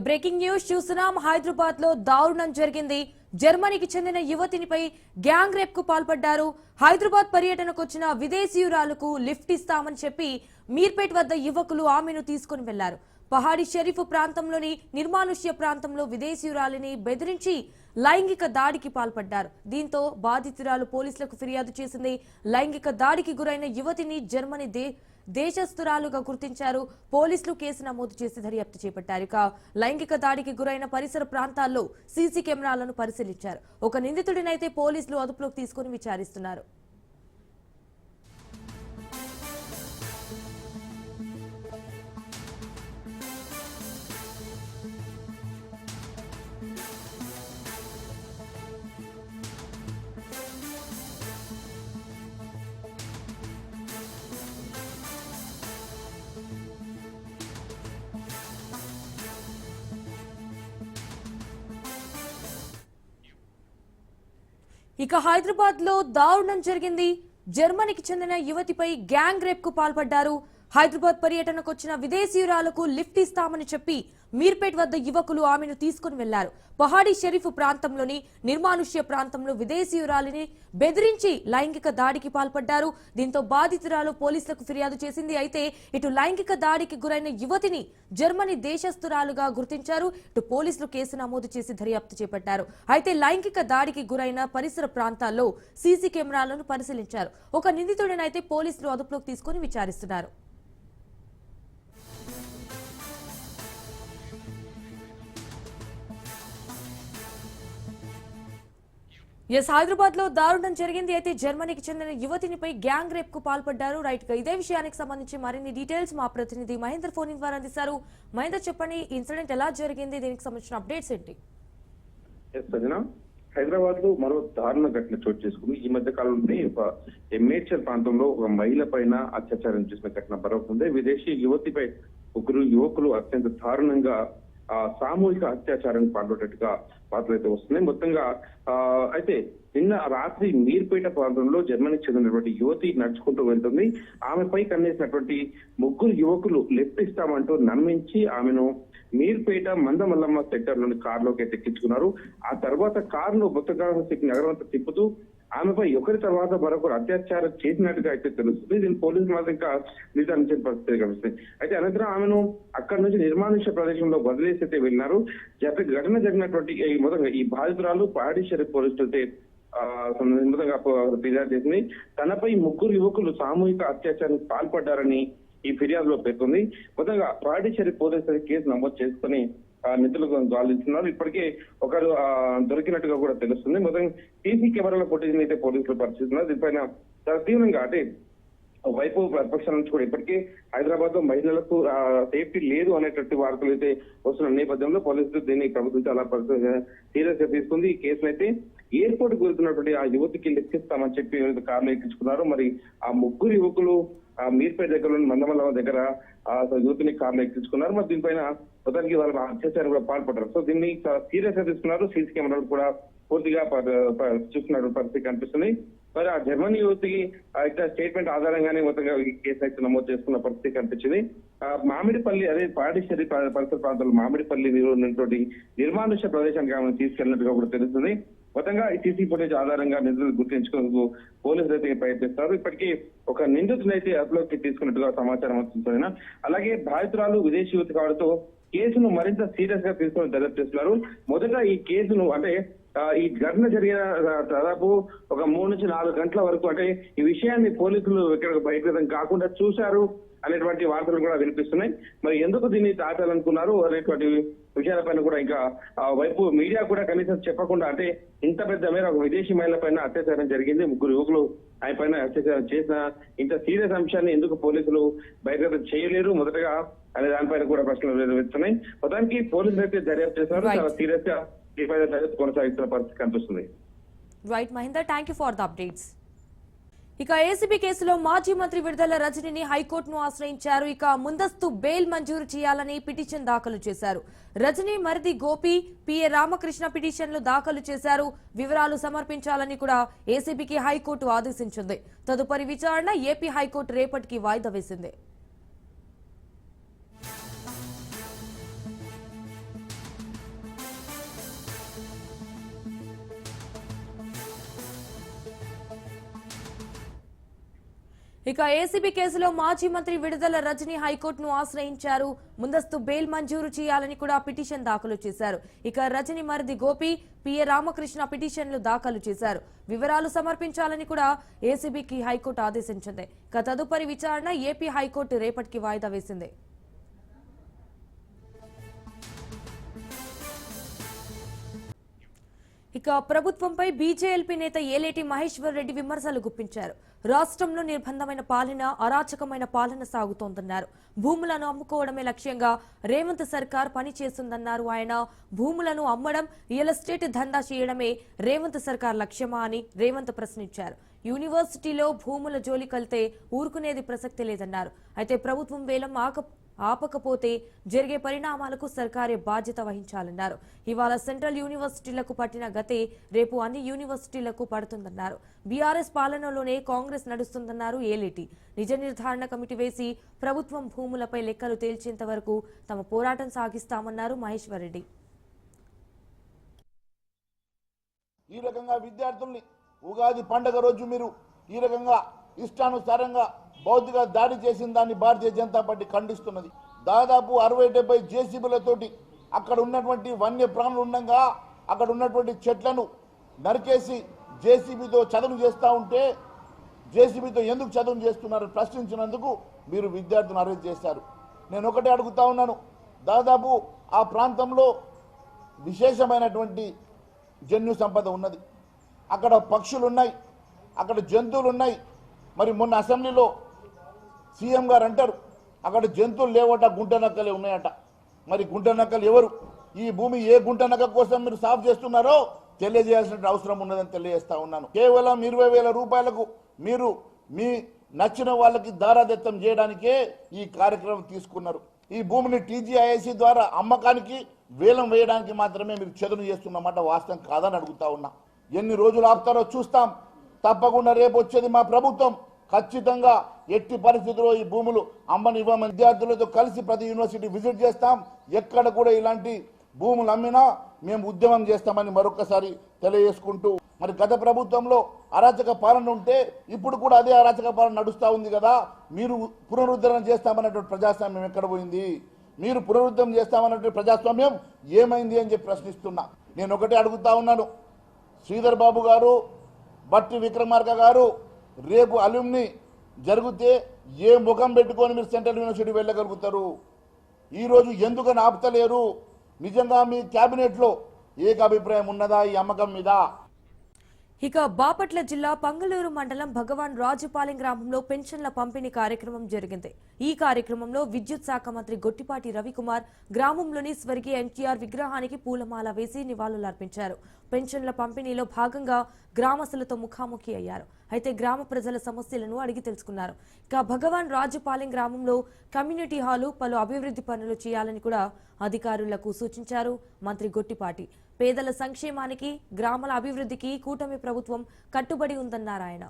Breaking news చూస్తున్నాం. హైదరాబాద్ లో దారుణం జరిగింది. జర్మనీకి చెందిన యువతినిపై గ్యాంగ్ రేప్ కు పాల్పడ్డారు. హైదరాబాద్ పర్యటనకు వచ్చిన విదేశీయురాలకు లిఫ్ట్ ఇస్తామని చెప్పి మీర్పేట్ వద్ద యువకులు ఆమెను తీసుకుని వెళ్లారు. పహాడి షరీఫ్ ప్రాంతంలోని నిర్మానుష్య ప్రాంతంలో విదేశీయురాలిని బెదిరించి లైంగిక దాడికి పాల్పడ్డారు. దీంతో బాధితురాలు పోలీసులకు ఫిర్యాదు చేసింది. లైంగిక దాడికి గురైన యువతిని జర్మనీ దేశస్తురాలుగా గుర్తించారు. పోలీసులు కేసు నమోదు చేసి దర్యాప్తు చేపట్టారు. ఇక లైంగిక దాడికి గురైన పరిసర ప్రాంతాల్లో సీసీ కెమెరాలను పరిశీలించారు. ఒక నిందితుడినైతే పోలీసులు అదుపులోకి తీసుకుని విచారిస్తున్నారు. ఇక హైదరాబాద్ లో దారుణం జరిగింది. జర్మనీకి చెందిన యువతిపై గ్యాంగ్ రేప్ కు పాల్పడ్డారు. హైదరాబాద్ పర్యటనకు వచ్చిన విదేశీయురాలకు లిఫ్ట్ ఇస్తామని చెప్పి మీర్పేట్ వద్ద యువకులు ఆమెను తీసుకుని వెళ్లారు. పహాడి షరీఫ్ ప్రాంతంలోని నిర్మానుష్య ప్రాంతంలో విదేశీయురాలిని బెదిరించి లైంగిక దాడికి పాల్పడ్డారు. దీంతో బాధితురాలు పోలీసులకు ఫిర్యాదు చేసింది. అయితే ఇటు లైంగిక దాడికి గురైన యువతిని జర్మనీ దేశస్తురాలుగా గుర్తించారు. ఇటు పోలీసులు కేసు నమోదు చేసి దర్యాప్తు చేపట్టారు. అయితే లైంగిక దాడికి గురైన పరిసర ప్రాంతాల్లో సీసీ కెమెరాలను పరిశీలించారు. ఒక నిందితుడినైతే పోలీసులు అదుపులోకి తీసుకుని విచారిస్తున్నారు. హైదరాబాద్ లో దారుణం జరిగింది. అయితే జర్మనీకి చెందిన యువతినిపై గ్యాంగ్ రేప్ కు పాల్పడ్డారు. రైట్ గా ఇదే విషయానికి సంబంధించి మరిన్ని డీటెయిల్స్ మా ప్రతినిధి మహేందర్ ఫోన్ ద్వారా అందిస్తారు. మహేందర్, చెప్పండి, ఇన్సిడెంట్ ఎలా జరిగింది, దీనికి సంబంధించిన అప్డేట్స్ ఏంటి? హైదరాబాద్ లో మరో దారుణ ఘటన చోటు చేసుకుంది. ఈ మధ్య కాలంలోనే ఒక మేడ్చల్ ప్రాంతంలో ఒక మహిళ పైన అత్యాచారం చేసిన ఘటన బరవుతుంది. విదేశీ యువతిపై ముగ్గురు యువకులు అత్యంత దారుణంగా సామూహిక అత్యాచారానికి పాల్పడ్డట్టుగా వార్తలు అయితే వస్తున్నాయి. మొత్తంగా అయితే నిన్న రాత్రి మీర్పేట ప్రాంతంలో జర్మనీకి చెందినటువంటి యువతి నడుచుకుంటూ వెళ్తుంది. ఆమెపై కన్నేసినటువంటి ముగ్గురు యువకులు లిఫ్ట్ ఇస్తామంటూ నమ్మించి ఆమెను మీర్పేట మందమల్లమ్మ సెక్టర్ లోని కారులోకి ఎక్కించుకున్నారు. ఆ తర్వాత కారును మొత్తగా నగరం అంతా తిప్పుతూ ఆమెపై ఒకరి తర్వాత మరొకరు అత్యాచారం చేసినట్టుగా అయితే తెలుస్తుంది. దీన్ని పోలీసులు మాత్రం ఇంకా నిర్ధారించే పరిస్థితి కనిపిస్తుంది. అయితే అనంతరం ఆమెను అక్కడి నుంచి నిర్మానుష్య ప్రదేశంలో వదిలేసి అయితే వెళ్ళినారు. ఘటన జరిగినటువంటి మొదలుగా ఈ బాధితురాలు పహాడి షరీఫ్ పోలీసులు అయితే మొదలుగా ఫిర్యాదు చేసింది. తనపై ముగ్గురు యువకులు సామూహిక అత్యాచారానికి పాల్పడ్డారని ఈ ఫిర్యాదులో పేర్కొంది. మొత్తంగా పహాడి షరీఫ్ పోలీసులు కేసు నమోదు చేసుకుని నిధులకు గాలిస్తున్నారు. ఇప్పటికే ఒకరు దొరికినట్టుగా కూడా తెలుస్తుంది. మొత్తం సీసీ కెమెరాల ఫుటేజ్ అయితే పోలీసులు పరిశీలిస్తున్నారు. దీనిపైన చాలా తీవ్రంగా అంటే వైపు ప్రతిపక్షాల నుంచి కూడా ఇప్పటికే హైదరాబాద్ లో మహిళలకు సేఫ్టీ లేదు అనేటువంటి వార్తలు అయితే వస్తున్న నేపథ్యంలో పోలీసులు దీన్ని ప్రభుత్వం చాలా సీరియస్ గా తీసుకుంది. ఈ కేసును అయితే ఎయిర్పోర్ట్ కు వెళ్తున్నటువంటి ఆ యువతికి లెక్కిస్తామని చెప్పి కార్లు ఎక్కించుకున్నారు. మరి ఆ ముగ్గురు యువకులు మీర్పేట దగ్గరలోని మందమల్లమ్మ దగ్గర యువతిని కార్లు ఎక్కించుకున్నారు. మరి దీనిపైన మొత్తానికి వాళ్ళ అత్యాచారం కూడా పాల్పడ్డారు. సో దీన్ని సీరియస్ గా తీసుకున్నారు. సీసీ కెమెరాలు కూడా పూర్తిగా చూస్తున్న పరిస్థితి కనిపిస్తుంది. మరి ఆ జర్మనీ యువతికి స్టేట్మెంట్ ఆధారంగానే మొత్తంగా ఈ కేసు అయితే నమోదు చేసుకున్న పరిస్థితి కనిపించింది. మామిడిపల్లి అదే పహాడి షరీఫ్ పరిసర ప్రాంతాల్లో మామిడిపల్లి ఉన్నటువంటి నిర్మానుష్య ప్రదేశానికి ఆమెను తీసుకెళ్లినట్టుగా కూడా తెలుస్తుంది. మొత్తంగా ఈ సీసీ ఫుటేజ్ ఆధారంగా నిందితులు గుర్తించుకునేందుకు పోలీసులు అయితే ప్రయత్నిస్తారు. ఇప్పటికీ ఒక నిందితులు అయితే అదుపులోకి తీసుకున్నట్టుగా సమాచారం వస్తుంది. అలాగే బాధితురాలు విదేశీ యువతి కావడంతో కేసును మరింత సీరియస్ గా తీసుకుని దర్యాప్తు చేస్తున్నారు. మొదట ఈ కేసును అంటే ఈ ఘటన జరిగిన దాదాపు ఒక 3 నుంచి 4 గంటల వరకు అంటే ఈ విషయాన్ని పోలీసులు ఇక్కడ బహిర్గతం కాకుండా చూశారు అనేటువంటి వార్తలు కూడా వినిపిస్తున్నాయి. మరి ఎందుకు దీన్ని దాటాలనుకున్నారు అనేటువంటి విషయాలపైన కూడా ఇంకా వైపు మీడియా కూడా కనీసం చెప్పకుండా అంటే ఇంత పెద్ద మేర ఒక విదేశీ మహిళ పైన అత్యాచారం జరిగింది, ముగ్గురు యువకులు ఆయన పైన అత్యాచారం చేసిన ఇంత సీరియస్ అంశాన్ని ఎందుకు పోలీసులు బహిర్గతం చేయలేరు మొదటగా అనే దానిపైన కూడా ప్రశ్నలు వెళ్తున్నాయి. మొత్తానికి పోలీసులు అయితే దర్యాప్తు చేస్తున్నారు. చాలా సీరియస్ గా కొనసాగుతున్న పరిస్థితి కనిపిస్తుంది. Right Mahender, thank you for the updates. ఇక ఏసీబీ కేసులో మాజీ మంత్రి విడుదల రజనీని హైకోర్టును ఆశ్రయించారు. ఇక ముందస్తు బెయిల్ మంజూరు చేయాలని పిటిషన్ దాఖలు చేశారు. రజనీ మరిది గోపి, పిఏ రామకృష్ణ పిటిషన్లు దాఖలు చేశారు. వివరాలు సమర్పించాలని కూడా ఏసీబీకి హైకోర్టు ఆదేశించింది. తదుపరి విచారణ ఏపీ హైకోర్టు రేపటికి వాయిదా వేసింది. ఇక ఏసీబీ కేసులో మాజీ మంత్రి విడుదల రజనీ హైకోర్టును ఆశ్రయించారు. ముందస్తు బెయిల్ మంజూరు చేయాలని కూడా పిటిషన్ దాఖలు చేశారు. ఇక రజనీ మరిది గోపి, పిఏ రామకృష్ణ పిటిషన్లు దాఖలు చేశారు. వివరాలు సమర్పించాలని కూడా ఏసీబీకి హైకోర్టు ఆదేశించింది. ఇక తదుపరి విచారణ ఏపీ హైకోర్టు రేపటికి వాయిదా వేసింది. ఇక ప్రభుత్వంపై బీజేఎల్పీ నేత ఏలేటి మహేశ్వర్ రెడ్డి విమర్శలు గుప్పించారు. రాష్ట్రంలో నిర్బంధమైన పాలన, అరాచకమైన పాలన సాగుతోందన్నారు. భూములను అమ్ముకోవడమే లక్ష్యంగా రేవంత్ సర్కార్ పనిచేస్తుందన్నారు ఆయన. భూములను అమ్మడం, రియల్ ఎస్టేట్ దందా చేయడమే రేవంత్ సర్కార్ లక్ష్యమా అని రేవంత్ ప్రశ్నించారు. యూనివర్సిటీలో భూముల జోలికెళ్తే ఊరుకునేది ప్రసక్తి లేదన్నారు. అయితే ప్రభుత్వం వేలం ఆపకపోతే జరిగే పరిణామాలకు సర్కారే బాధ్యత వహించాలన్నారు. ఇవాళ సెంట్రల్ యూనివర్సిటీలకు పట్టిన గతే రేపు అన్ని యూనివర్సిటీలకు పడుతుందన్నారు. బీఆర్ఎస్ పాలనలోనే కాంగ్రెస్ నడుస్తుందన్నారు ఏలేటి. నిజ నిర్ధారణ కమిటీ వేసి ప్రభుత్వం భూములపై లెక్కలు తేల్చేంత వరకు తమ పోరాటం సాగిస్తామన్నారు మహేశ్వర్ రెడ్డి. ఈ రకంగా విద్యార్థుల్ని ఉగాది పండుగ రోజు మీరు ఈ రకంగా ఇష్టానుసారంగా భౌతిక దాడి చేసిన దాన్ని భారతీయ జనతా పార్టీ ఖండిస్తున్నది. దాదాపు 60-70 జేసీబీలతోటి అక్కడ ఉన్నటువంటి వన్య ప్రాణులు ఉండగా అక్కడ ఉన్నటువంటి చెట్లను నరికేసి జేసీబీతో చదును చేస్తూ ఉంటే జేసీబీతో ఎందుకు చదును చేస్తున్నారు ప్రశ్నించినందుకు మీరు విద్యార్థులను అరెస్ట్ చేశారు. నేను ఒకటే అడుగుతా ఉన్నాను, దాదాపు ఆ ప్రాంతంలో విశేషమైనటువంటి జన్యు సంపద ఉన్నది. అక్కడ పక్షులు ఉన్నాయి, అక్కడ జంతువులు ఉన్నాయి. మరి మొన్న అసెంబ్లీలో సీఎం గారు అంటారు అక్కడ జంతువులు లేవట, గుంట నక్కలే ఉన్నాయట. మరి గుంట నక్కలు ఎవరు? ఈ భూమి ఏ గుంట నక్క కోసం మీరు సాఫ్ చేస్తున్నారో తెలియజేయాల్సిన అవసరం ఉన్నదని తెలియజేస్తా ఉన్నాను. కేవలం 20,000 రూపాయలకు మీరు మీ నచ్చిన వాళ్ళకి దారాదత్తం చేయడానికే ఈ కార్యక్రమం తీసుకున్నారు. ఈ భూమిని టీజీఐఐసి ద్వారా అమ్మకానికి వేలం వేయడానికి మాత్రమే మీరు చదును చేస్తున్నమాట వాస్తవం కాదని అడుగుతా ఉన్నా. ఎన్ని రోజులు ఆపుతారో చూస్తాం. తప్పకుండా రేపు వచ్చేది మా ప్రభుత్వం. ఖచ్చితంగా ఎట్టి పరిస్థితుల్లో ఈ భూములు అమ్మనివ్వమని విద్యార్థులతో కలిసి ప్రతి యూనివర్సిటీ విజిట్ చేస్తాం. ఎక్కడ కూడా ఇలాంటి భూములు అమ్మినా మేము ఉద్యమం చేస్తామని మరొకసారి తెలియజేసుకుంటూ, మరి గత ప్రభుత్వంలో అరాచక పాలన ఉంటే ఇప్పుడు కూడా అదే అరాచక పాలన నడుస్తూ ఉంది కదా. మీరు పునరుద్ధరణ చేస్తామన్నటువంటి ప్రజాస్వామ్యం ఎక్కడ పోయింది? మీరు పునరుద్ధరణ చేస్తామన్నటువంటి ప్రజాస్వామ్యం ఏమైంది అని చెప్పి ప్రశ్నిస్తున్నా. నేను ఒకటే అడుగుతా ఉన్నాను, శ్రీధర్ బాబు గారు, బట్టి విక్రమార్క గారు, రేపు అల్యూమ్ని జరిగితే ఏ ముఖం పెట్టుకొని మీరు సెంట్రల్ యూనివర్సిటీ వెళ్ళగలుగుతారు? ఈరోజు ఎందుకని ఆపుతలేరు? నిజంగా మీ క్యాబినెట్లో ఏకాభిప్రాయం ఉన్నదా ఈ అమ్మకం మీద? ఇక బాపట్ల జిల్లా పంగలూరు మండలం భగవాన్ రాజుపాలెం గ్రామంలో పెన్షన్ల పంపిణీ కార్యక్రమం జరిగింది. ఈ కార్యక్రమంలో విద్యుత్ శాఖ మంత్రి గొట్టిపాటి రవికుమార్ గ్రామంలోని స్వర్గీయ ఎన్టీఆర్ విగ్రహానికి పూలమాల వేసి నివాళులర్పించారు. పెన్షన్ల పంపిణీలో భాగంగా గ్రామస్తులతో ముఖాముఖి అయ్యారు. అయితే గ్రామ ప్రజల సమస్యలను అడిగి తెలుసుకున్నారు. ఇక భగవాన్ రాజుపాలెం గ్రామంలో కమ్యూనిటీ హాలు, పలు అభివృద్ధి పనులు చేయాలని కూడా అధికారులకు సూచించారు మంత్రి గొట్టిపాటి. పేదల సంక్షేమానికి, గ్రామాల అభివృద్ధికి కూటమి ప్రభుత్వం కట్టుబడి ఉందన్నారు ఆయన.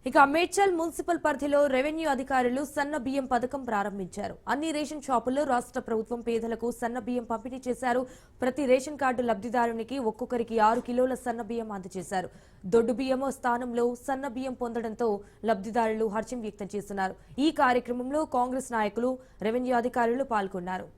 ఇక మేడ్చల్ మున్సిపల్ పరిధిలో రెవెన్యూ అధికారులు సన్న బియ్యం పథకం ప్రారంభించారు. అన్ని రేషన్ షాపుల్లో రాష్ట్ర ప్రభుత్వం పేదలకు సన్న బియ్యం పంపిణీ చేశారు. ప్రతి రేషన్ కార్డు లబ్ధిదారునికి ఒక్కొక్కరికి 6 కిలోల సన్న బియ్యం అందజేశారు. దొడ్డు బియ్యం స్థానంలో సన్న బియ్యం పొందడంతో లబ్ధిదారులు హర్షం వ్యక్తం చేస్తున్నారు. ఈ కార్యక్రమంలో కాంగ్రెస్ నాయకులు, రెవెన్యూ అధికారులు పాల్గొన్నారు.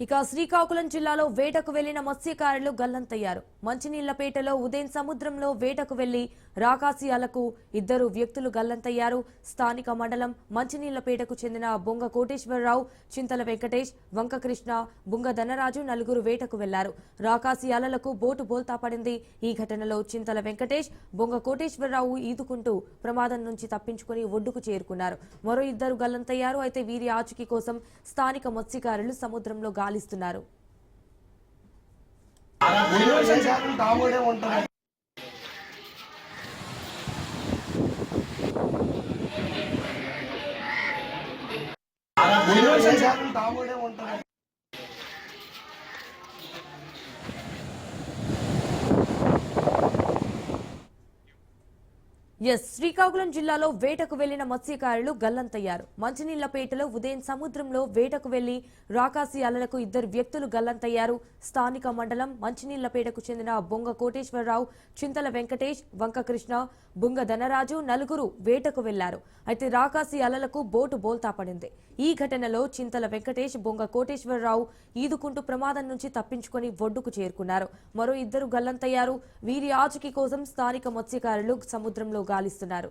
ఇక శ్రీకాకుళం జిల్లాలో వేటకు వెళ్లిన మత్స్యకారులు గల్లంతయ్యారు. మంచినీళ్లపేటలో ఉదయం సముద్రంలో వేటకు వెళ్లి రాకాసియాలకు 2 వ్యక్తులు గల్లంతయ్యారు. స్థానిక మండలం మంచినీళ్లపేటకు చెందిన బొంగ కోటేశ్వరరావు, చింతల వెంకటేష్, వంకకృష్ణ, బుంగ ధనరాజు నలుగురు వేటకు వెళ్లారు. రాకాసియాలకు బోటు బోల్తా పడింది. ఈ ఘటనలో చింతల వెంకటేష్, బొంగ కోటేశ్వరరావు ఈదుకుంటూ ప్రమాదం నుంచి తప్పించుకుని ఒడ్డుకు చేరుకున్నారు. మరో 2 గల్లంతయ్యారు. అయితే వీరి ఆచూకీ కోసం స్థానిక మత్స్యకారులు సముద్రంలో గాలిస్తున్నారు. శ్రీకాకుళం జిల్లాలో వేటకు వెళ్లిన మత్స్యకారులు గల్లంతయ్యారు. మంచినీళ్లపేటలో ఉదయం సముద్రంలో వేటకు వెళ్లి రాకాసి అలలకు ఇద్దరు వ్యక్తులు గల్లంతయ్యారు. స్థానిక మండలం మంచినీళ్లపేటకు చెందిన బొంగ కోటేశ్వరరావు, చింతల వెంకటేష్, వంకకృష్ణ, బుంగ ధనరాజు నలుగురు వేటకు వెళ్లారు. అయితే రాకాసి అలలకు బోటు బోల్తా పడింది. ఈ ఘటనలో చింతల వెంకటేష్, బొంగ కోటేశ్వరరావు ఈదుకుంటూ ప్రమాదం నుంచి తప్పించుకొని ఒడ్డుకు చేరుకున్నారు. మరో ఇద్దరు గల్లంతయ్యారు. వీరి ఆచూకీ కోసం స్థానిక మత్స్యకారులు సముద్రంలో గాలిస్తున్నారు.